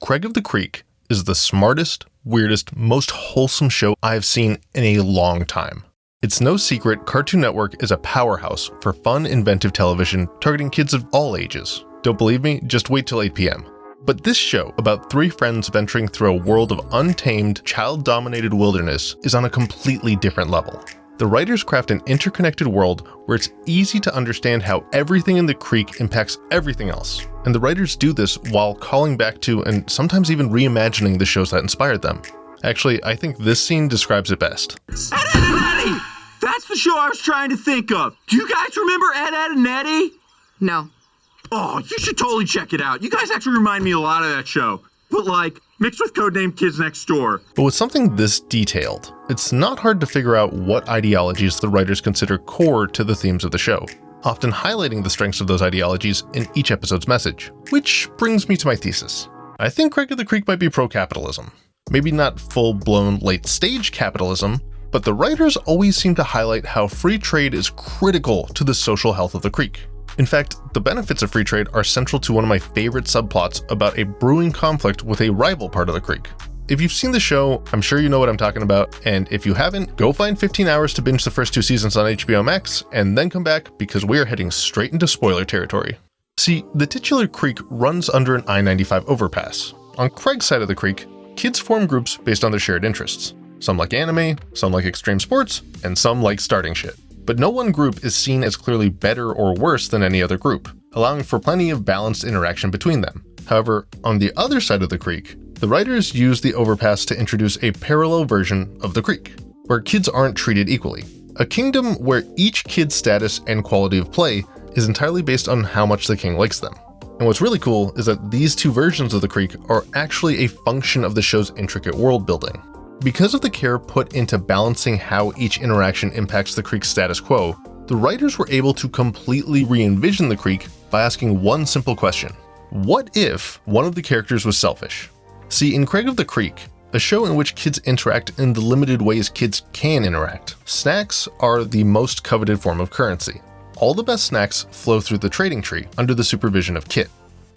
Craig of the Creek is the smartest, weirdest, most wholesome show I've seen in a long time. It's no secret Cartoon Network is a powerhouse for fun, inventive television targeting kids of all ages. Don't believe me? Just wait till 8 p.m. But this show, about three friends venturing through a world of untamed, child-dominated wilderness, is on a completely different level. The writers craft an interconnected world where it's easy to understand how everything in the creek impacts everything else. And the writers do this while calling back to and sometimes even reimagining the shows that inspired them. Actually, I think this scene describes it best. Eddie! That's the show I was trying to think of. Do you guys remember Ed, Edd and Eddy? No. Oh, you should totally check it out. You guys actually remind me a lot of that show. But like, mixed with Codename Kids Next Door. But with something this detailed, it's not hard to figure out what ideologies the writers consider core to the themes of the show, often highlighting the strengths of those ideologies in each episode's message. Which brings me to my thesis. I think Craig of the Creek might be pro-capitalism. Maybe not full-blown late-stage capitalism, but the writers always seem to highlight how free trade is critical to the social health of the creek. In fact, the benefits of free trade are central to one of my favorite subplots about a brewing conflict with a rival part of the creek. If you've seen the show, I'm sure you know what I'm talking about, and if you haven't, go find 15 hours to binge the first 2 seasons on HBO Max, and then come back because we are heading straight into spoiler territory. See, the titular creek runs under an I-95 overpass. On Craig's side of the creek, kids form groups based on their shared interests. Some like anime, some like extreme sports, and some like starting shit. But no one group is seen as clearly better or worse than any other group, allowing for plenty of balanced interaction between them. However, on the other side of the creek, the writers use the overpass to introduce a parallel version of the creek, where kids aren't treated equally. A kingdom where each kid's status and quality of play is entirely based on how much the king likes them. And what's really cool is that these two versions of the creek are actually a function of the show's intricate world building. Because of the care put into balancing how each interaction impacts the creek's status quo, the writers were able to completely re-envision the creek by asking one simple question. What if one of the characters was selfish? See, in Craig of the Creek, a show in which kids interact in the limited ways kids can interact, snacks are the most coveted form of currency. All the best snacks flow through the trading tree under the supervision of Kit.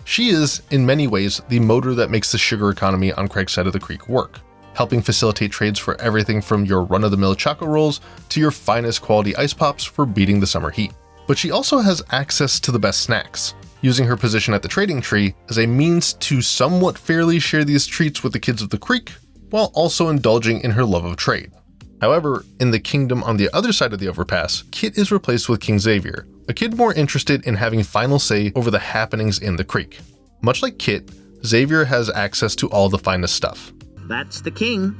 She is, in many ways, the motor that makes the sugar economy on Craig's side of the creek work, helping facilitate trades for everything from your run-of-the-mill Choco Rolls to your finest quality ice pops for beating the summer heat. But she also has access to the best snacks, using her position at the trading tree as a means to somewhat fairly share these treats with the kids of the creek, while also indulging in her love of trade. However, in the kingdom on the other side of the overpass, Kit is replaced with King Xavier, a kid more interested in having final say over the happenings in the creek. Much like Kit, Xavier has access to all the finest stuff. That's the king.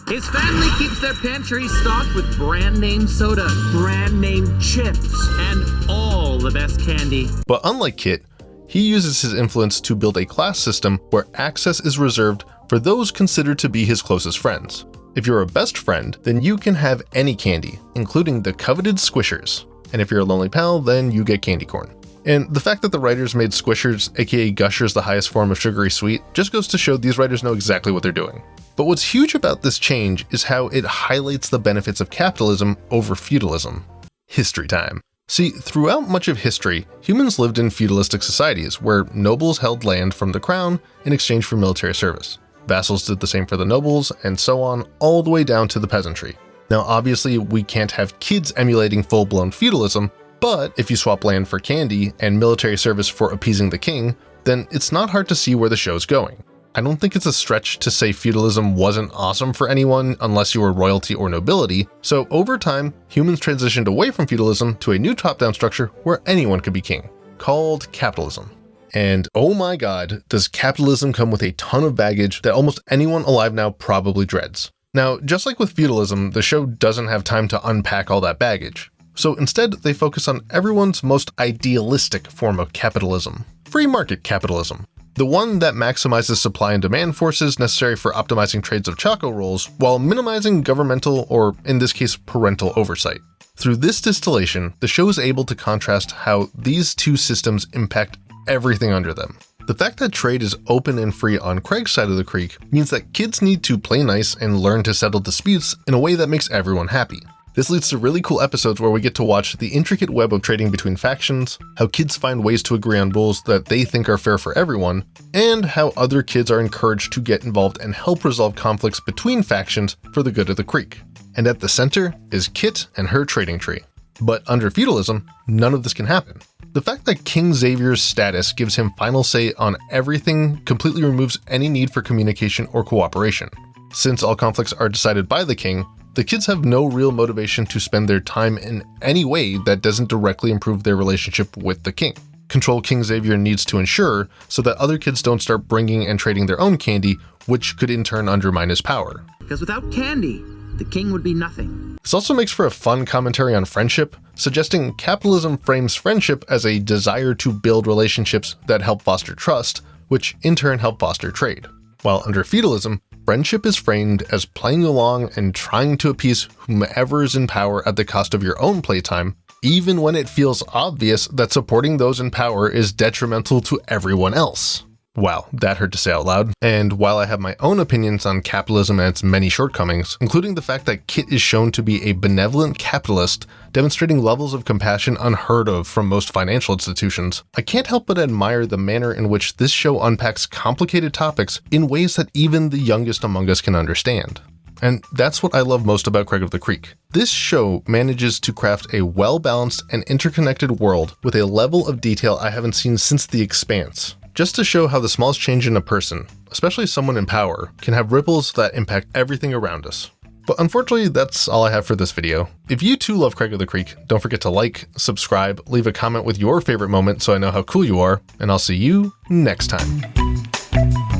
His family keeps their pantry stocked with brand name soda, brand name chips, and all the best candy. But unlike Kit, he uses his influence to build a class system where access is reserved for those considered to be his closest friends. If you're a best friend, then you can have any candy, including the coveted Squishers. And if you're a lonely pal, then you get candy corn. And the fact that the writers made Squishers, aka Gushers, the highest form of sugary sweet, just goes to show these writers know exactly what they're doing. But what's huge about this change is how it highlights the benefits of capitalism over feudalism. History time. See, throughout much of history, humans lived in feudalistic societies where nobles held land from the crown in exchange for military service. Vassals did the same for the nobles, and so on, all the way down to the peasantry. Now obviously we can't have kids emulating full-blown feudalism, but if you swap land for candy and military service for appeasing the king, then it's not hard to see where the show's going. I don't think it's a stretch to say feudalism wasn't awesome for anyone unless you were royalty or nobility, so over time, humans transitioned away from feudalism to a new top-down structure where anyone could be king, called capitalism. And oh my god, does capitalism come with a ton of baggage that almost anyone alive now probably dreads. Now, just like with feudalism, the show doesn't have time to unpack all that baggage. So instead, they focus on everyone's most idealistic form of capitalism, free market capitalism. The one that maximizes supply and demand forces necessary for optimizing trades of Choco Rolls while minimizing governmental, or in this case, parental oversight. Through this distillation, the show is able to contrast how these two systems impact everything under them. The fact that trade is open and free on Craig's side of the creek means that kids need to play nice and learn to settle disputes in a way that makes everyone happy. This leads to really cool episodes where we get to watch the intricate web of trading between factions, how kids find ways to agree on rules that they think are fair for everyone, and how other kids are encouraged to get involved and help resolve conflicts between factions for the good of the Creek. And at the center is Kit and her trading tree. But under feudalism, none of this can happen. The fact that King Xavier's status gives him final say on everything completely removes any need for communication or cooperation. Since all conflicts are decided by the king, the kids have no real motivation to spend their time in any way that doesn't directly improve their relationship with the king. Control King Xavier needs to ensure so that other kids don't start bringing and trading their own candy, which could in turn undermine his power. Because without candy, the king would be nothing. This also makes for a fun commentary on friendship, suggesting capitalism frames friendship as a desire to build relationships that help foster trust, which in turn help foster trade. While under feudalism, friendship is framed as playing along and trying to appease whomever is in power at the cost of your own playtime, even when it feels obvious that supporting those in power is detrimental to everyone else. Wow, that hurt to say out loud. And while I have my own opinions on capitalism and its many shortcomings, including the fact that Kit is shown to be a benevolent capitalist, demonstrating levels of compassion unheard of from most financial institutions, I can't help but admire the manner in which this show unpacks complicated topics in ways that even the youngest among us can understand. And that's what I love most about Craig of the Creek. This show manages to craft a well-balanced and interconnected world with a level of detail I haven't seen since The Expanse. Just to show how the smallest change in a person, especially someone in power, can have ripples that impact everything around us. But unfortunately, that's all I have for this video. If you too love Craig of the Creek, don't forget to like, subscribe, leave a comment with your favorite moment so I know how cool you are, and I'll see you next time.